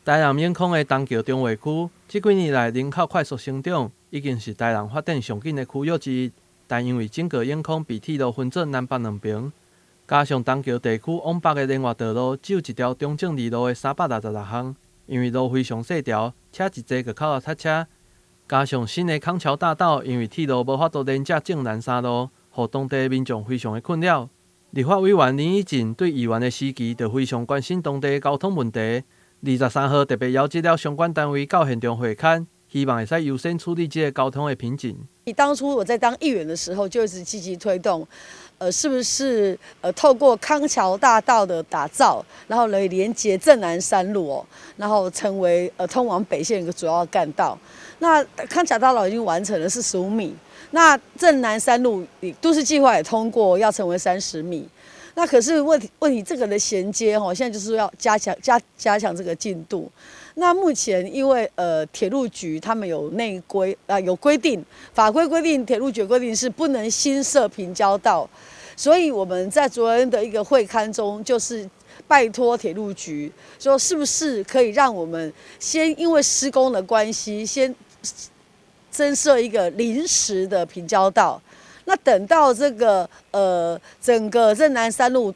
台南永康的东桥中卫区，这几年来人口快速成长，已经是台南发展上紧的区域之一。但因为整个永康被铁路分做南北两边，加上东桥地区往北的连外道路只有一条中正二路的366项，因为路非常细条，车一坐就靠后塞车。加上新的康桥大道，因为铁路无法度连接正南三路，互当地民众非常的困扰。立法委员林义进对议员的时期就非常关心当地的交通问题。23号特别邀集了相关单位到现场会勘，希望会使优先处理这个交通的瓶颈。当初我在当议员的时候，就一直积极推动，是不是透过康桥大道的打造，然后来连接正南山路哦，然后成为通往北线一个主要干道。那康桥大道已经完成了45米，那正南山路都市计划也通过，要成为30米。那可是问题这个的衔接哈，现在就是要加强这个进度。那目前因为铁路局他们有内规有规定，法规规定，铁路局规定是不能新设平交道，所以我们在昨天的一个会勘中，就是拜托铁路局说，是不是可以让我们先因为施工的关系，先增设一个临时的平交道。那等到这个整个正南山路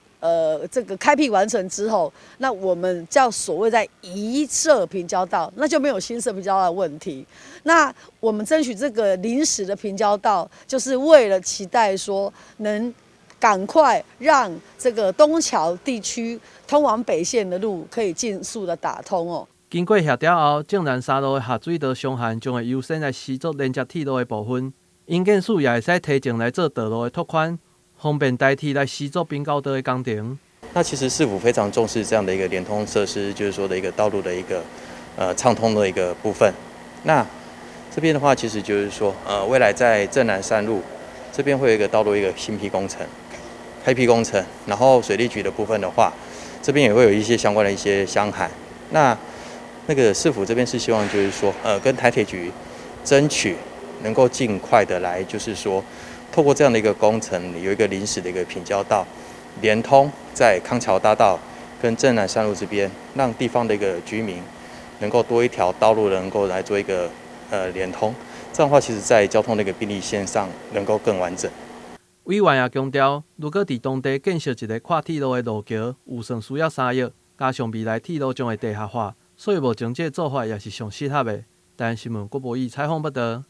这个开辟完成之后，那我们叫所谓在移设平交道，那就没有新设平交道的问题。那我们争取这个临时的平交道，就是为了期待说能赶快让这个东桥地区通往北线的路可以尽速的打通哦。经过协调后，正南三路的下水道上限将会优先来施作连接铁路的部分。营建署也会使提前来做道路的拓宽，方便代替来施作滨高道的工程。那其实市府非常重视这样的一个连通设施，就是说的一个道路的一个畅通的一个部分。那这边的话，其实就是说未来在正南山路这边会有一个道路一个新批工程、开辟工程，然后水利局的部分的话，这边也会有一些相关的一些相函。那个市府这边是希望就是说跟台铁局争取。能够尽快的来，就是说，透过这样的一个工程，有一个临时的一个平交道，连通在康桥大道跟正南山路这边，让地方的一个居民能够多一条道路能够来做一个连通。这样的话，其实在交通的一个便利线上能够更完整。委员也强调，如果在当地建设一个跨铁路的路桥，预算需要3亿，加上未来铁路将会地下化，所以目前这个做法也是上适合的。台湾新闻郭博义采访报道。